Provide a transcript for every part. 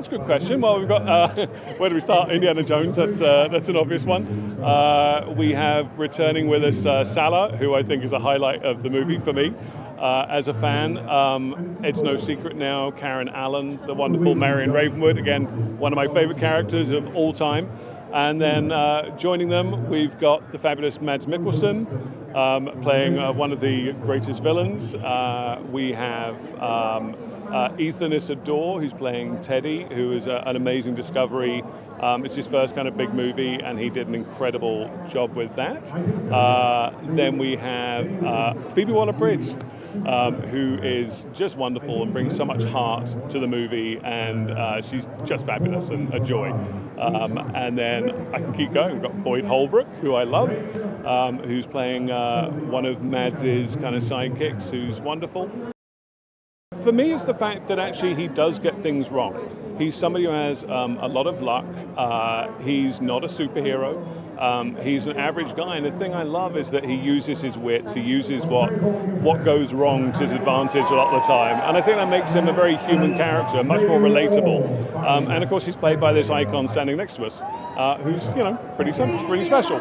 that's a good question. Well, we've got, where do we start? Indiana Jones, that's an obvious one. We have returning with us Salah, who I think is a highlight of the movie for me. As a fan, it's no secret now, Karen Allen, the wonderful Marion Ravenwood, again, one of my favorite characters of all time. And then joining them, we've got the fabulous Mads Mikkelsen, playing one of the greatest villains. We have Ethann Isidore, who's playing Teddy, who is an amazing discovery. It's his first kind of big movie, and he did an incredible job with that. Then we have Phoebe Waller-Bridge, who is just wonderful and brings so much heart to the movie, and she's just fabulous and a joy. And then I can keep going. We've got Boyd Holbrook, who I love, who's playing one of Mads's kind of sidekicks, who's wonderful. For me, it's the fact that actually he does get things wrong. He's somebody who has a lot of luck. He's not a superhero. He's an average guy, and the thing I love is that he uses his wits. He uses what goes wrong to his advantage a lot of the time, and I think that makes him a very human character, much more relatable. And of course, he's played by this icon standing next to us, who's pretty special.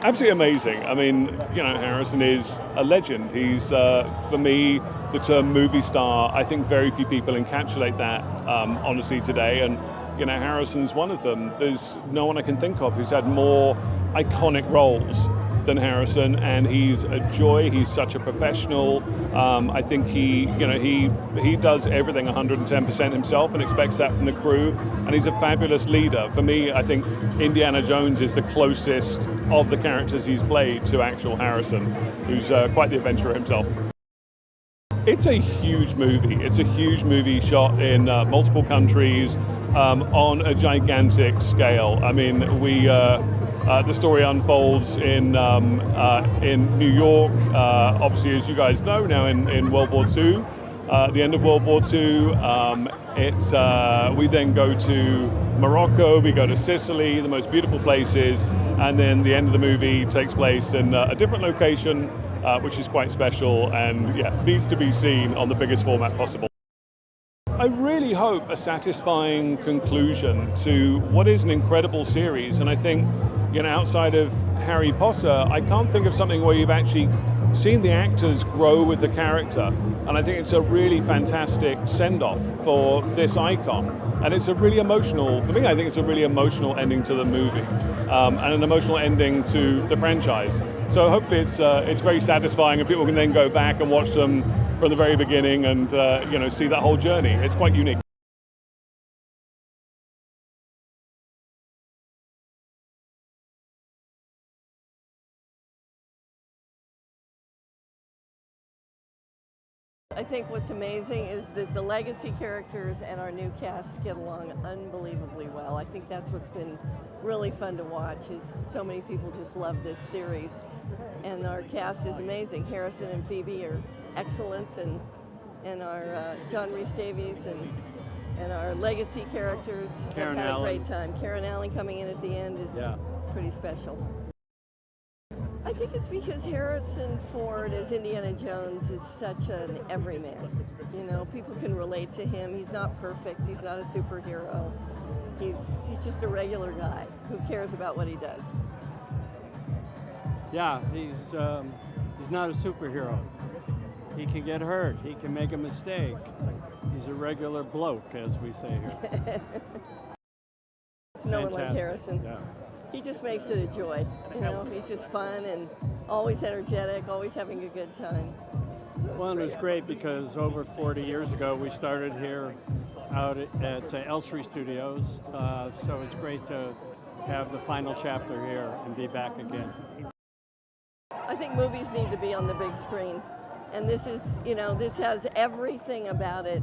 Absolutely amazing. I mean, Harrison is a legend. He's, for me, the term movie star, I think very few people encapsulate that honestly today, and Harrison's one of them. There's no one I can think of who's had more iconic roles than Harrison, and he's a joy. He's such a professional. I think he does everything 110% himself and expects that from the crew, and he's a fabulous leader. For me, I think Indiana Jones is the closest of the characters he's played to actual Harrison, who's quite the adventurer himself. It's a huge movie. It's a huge movie shot in multiple countries on a gigantic scale. I mean, the story unfolds in New York, obviously, as you guys know, now in World War II, the end of World War II. We then go to Morocco, we go to Sicily, the most beautiful places, and then the end of the movie takes place in a different location, which is quite special and needs to be seen on the biggest format possible. I really hope a satisfying conclusion to what is an incredible series, and I think outside of Harry Potter, I can't think of something where you've actually seen the actors grow with the character, and I think it's a really fantastic send-off for this icon, and it's a really emotional, for me, I think it's a really emotional ending to the movie, and an emotional ending to the franchise. So hopefully it's very satisfying, and people can then go back and watch them from the very beginning and see that whole journey. It's quite unique. I think what's amazing is that the legacy characters and our new cast get along unbelievably well. I think that's what's been really fun to watch, is so many people just love this series. And our cast is amazing. Harrison and Phoebe are excellent, and our John Rhys-Davies and our legacy characters have had a great time. Karen Allen coming in at the end is pretty special. I think it's because Harrison Ford as Indiana Jones is such an everyman. People can relate to him. He's not perfect. He's not a superhero. He's just a regular guy who cares about what he does. Yeah, he's not a superhero. He can get hurt. He can make a mistake. He's a regular bloke, as we say here. No one like Harrison. Yeah. He just makes it a joy. He's just fun and always energetic, always having a good time. So it was great because over 40 years ago we started here out at Elstree Studios. So it's great to have the final chapter here and be back again. I think movies need to be on the big screen. And this is, this has everything about it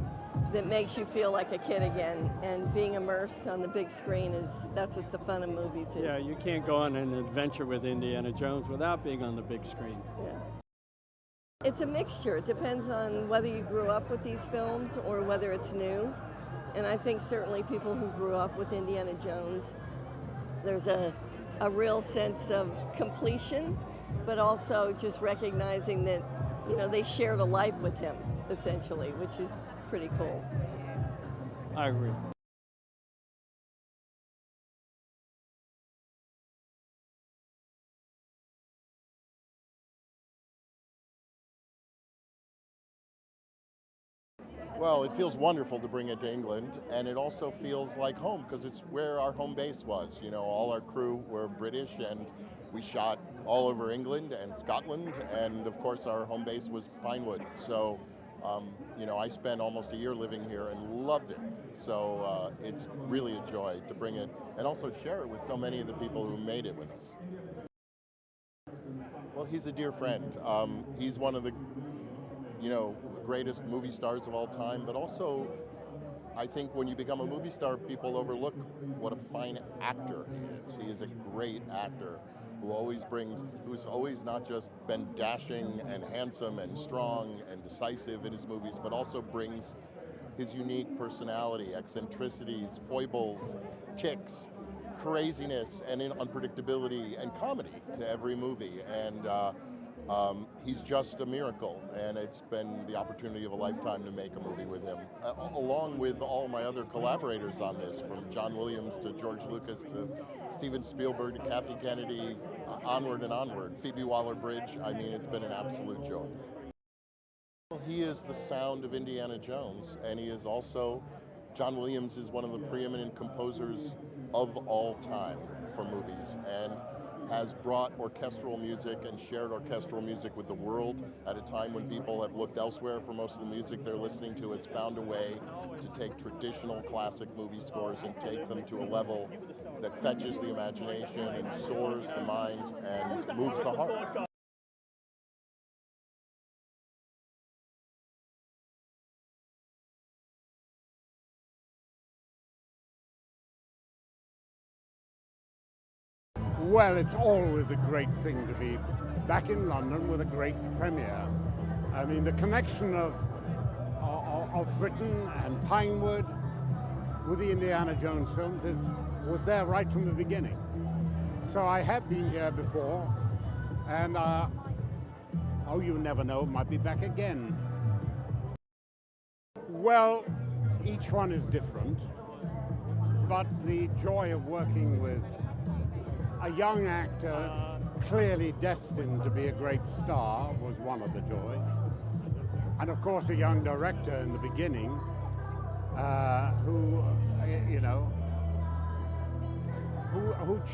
that makes you feel like a kid again, and being immersed on the big screen that's what the fun of movies is. Yeah, you can't go on an adventure with Indiana Jones without being on the big screen. Yeah. It's a mixture. It depends on whether you grew up with these films or whether it's new. And I think certainly people who grew up with Indiana Jones, there's a real sense of completion, but also just recognizing that, they shared a life with him, essentially, which is pretty cool. I agree. Well, it feels wonderful to bring it to England, and it also feels like home because it's where our home base was. You know, all our crew were British, and we shot all over England and Scotland, and of course our home base was Pinewood. So, you know, I spent almost a year living here and loved it. So it's really a joy to bring it and also share it with so many of the people who made it with us. Well, he's a dear friend. He's one of the, you know, greatest movie stars of all time, but also I think when you become a movie star, people overlook what a fine actor he is. He is a great actor who's always not just been dashing and handsome and strong and decisive in his movies, but also brings his unique personality, eccentricities, foibles, tics, craziness, and unpredictability and comedy to every movie. And he's just a miracle, and it's been the opportunity of a lifetime to make a movie with him, along with all my other collaborators on this, from John Williams to George Lucas to Steven Spielberg to Kathleen Kennedy, onward and onward. Phoebe Waller-Bridge. I mean, it's been an absolute joy. He is the sound of Indiana Jones, and he is also, John Williams is one of the preeminent composers of all time for movies, and has brought orchestral music and shared orchestral music with the world at a time when people have looked elsewhere for most of the music they're listening to. Has found a way to take traditional classic movie scores and take them to a level that fetches the imagination and soars the mind and moves the heart. Well, it's always a great thing to be back in London with a great premiere. I mean, the connection of Britain and Pinewood with the Indiana Jones films was there right from the beginning. So I have been here before, and you never know, might be back again. Well, each one is different, but the joy of working with a young actor, clearly destined to be a great star, was one of the joys. And of course a young director in the beginning, who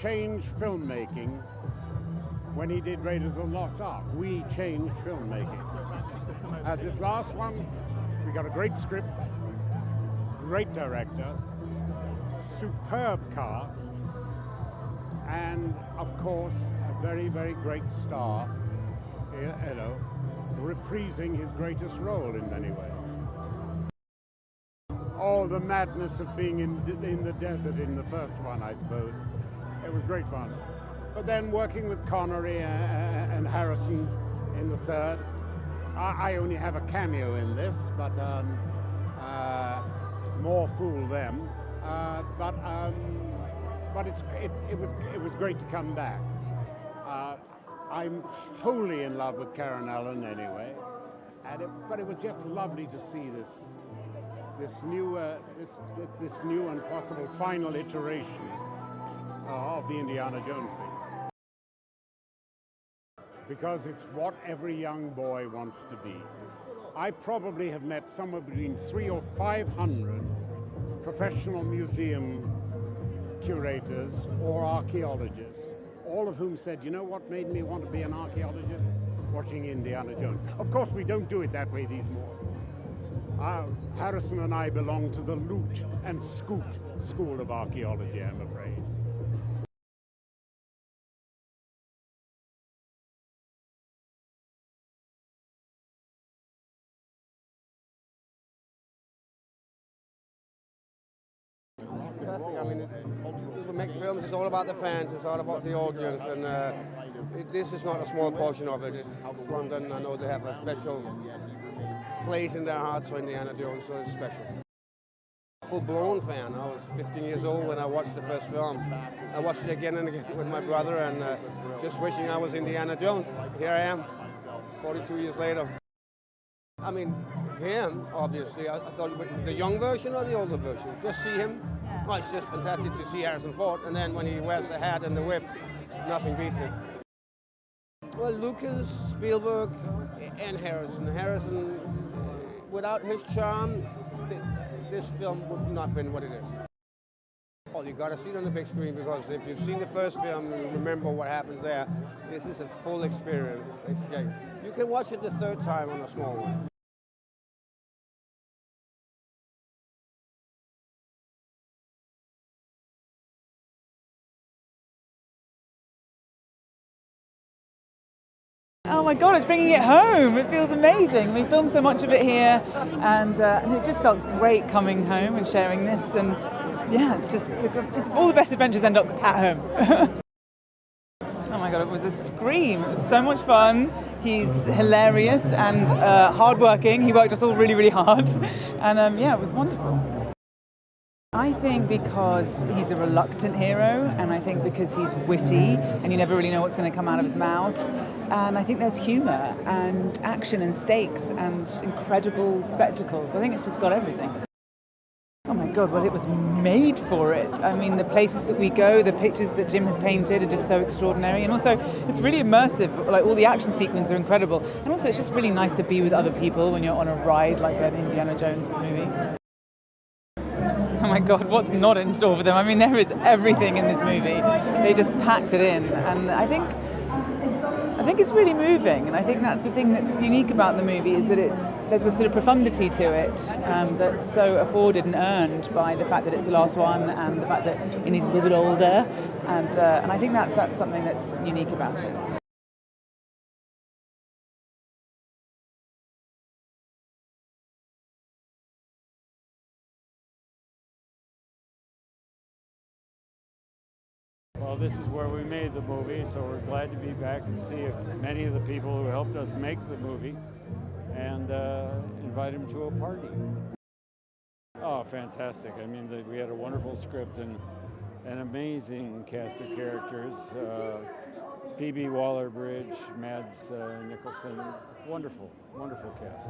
changed filmmaking when he did Raiders of the Lost Ark. We changed filmmaking. This last one, we got a great script, great director, superb cast, and of course a very, very great star, you know, reprising his greatest role in many ways. Oh, the madness of being in the desert in the first one, I suppose. It was great fun. But then working with Connery and Harrison in the third, I only have a cameo in this, but more fool them. But it was great to come back. I'm wholly in love with Karen Allen anyway, but it was just lovely to see this new and possible final iteration of the Indiana Jones thing, because it's what every young boy wants to be. I probably have met somewhere between 300 or 500 professional museum curators or archaeologists, all of whom said, you know what made me want to be an archaeologist? Watching Indiana Jones. Of course, we don't do it that way these more. Harrison and I belong to the Loot and Scoot School of Archaeology, I'm afraid. Fantastic. I mean, we make films, it's all about the fans, it's all about the audience, and this is not a small portion of it. It's London. I know they have a special place in their hearts for Indiana Jones, so it's special. Full-blown fan. I was 15 years old when I watched the first film. I watched it again and again with my brother, and just wishing I was Indiana Jones. Here I am, 42 years later. I mean, him, obviously. I thought the young version or the older version. Just see him. Oh, it's just fantastic to see Harrison Ford. And then when he wears the hat and the whip, nothing beats it. Well, Lucas, Spielberg, and Harrison. Harrison, without his charm, this film would not have been what it is. Oh, you got to see it on the big screen, because if you've seen the first film and you remember what happens there, this is a full experience. You can watch it the third time on a small one. Oh my God, it's bringing it home. It feels amazing. We filmed so much of it here, and it just felt great coming home and sharing this. And yeah, it's all the best adventures end up at home. Oh my God, it was a scream. It was so much fun. He's hilarious and hardworking. He worked us all really, really hard. And yeah, it was wonderful. I think because he's a reluctant hero, and I think because he's witty and you never really know what's going to come out of his mouth. And I think there's humour and action and stakes and incredible spectacles. I think it's just got everything. Oh my God, well, it was made for it. I mean, the places that we go, the pictures that Jim has painted are just so extraordinary. And also, it's really immersive. Like, all the action sequences are incredible. And also, it's just really nice to be with other people when you're on a ride like an Indiana Jones movie. Oh my God, what's not in store for them? I mean, there is everything in this movie. They just packed it in. And I think it's really moving, and I think that's the thing that's unique about the movie, is that there's a sort of profundity to it that's so afforded and earned by the fact that it's the last one, and the fact that Indy's a little bit older, and I think that's something that's unique about it. Well, this is where we made the movie, so we're glad to be back and see if many of the people who helped us make the movie, and invite them to a party. Oh, fantastic. I mean, we had a wonderful script and an amazing cast of characters. Phoebe Waller-Bridge, Mads Mikkelsen, wonderful, wonderful cast.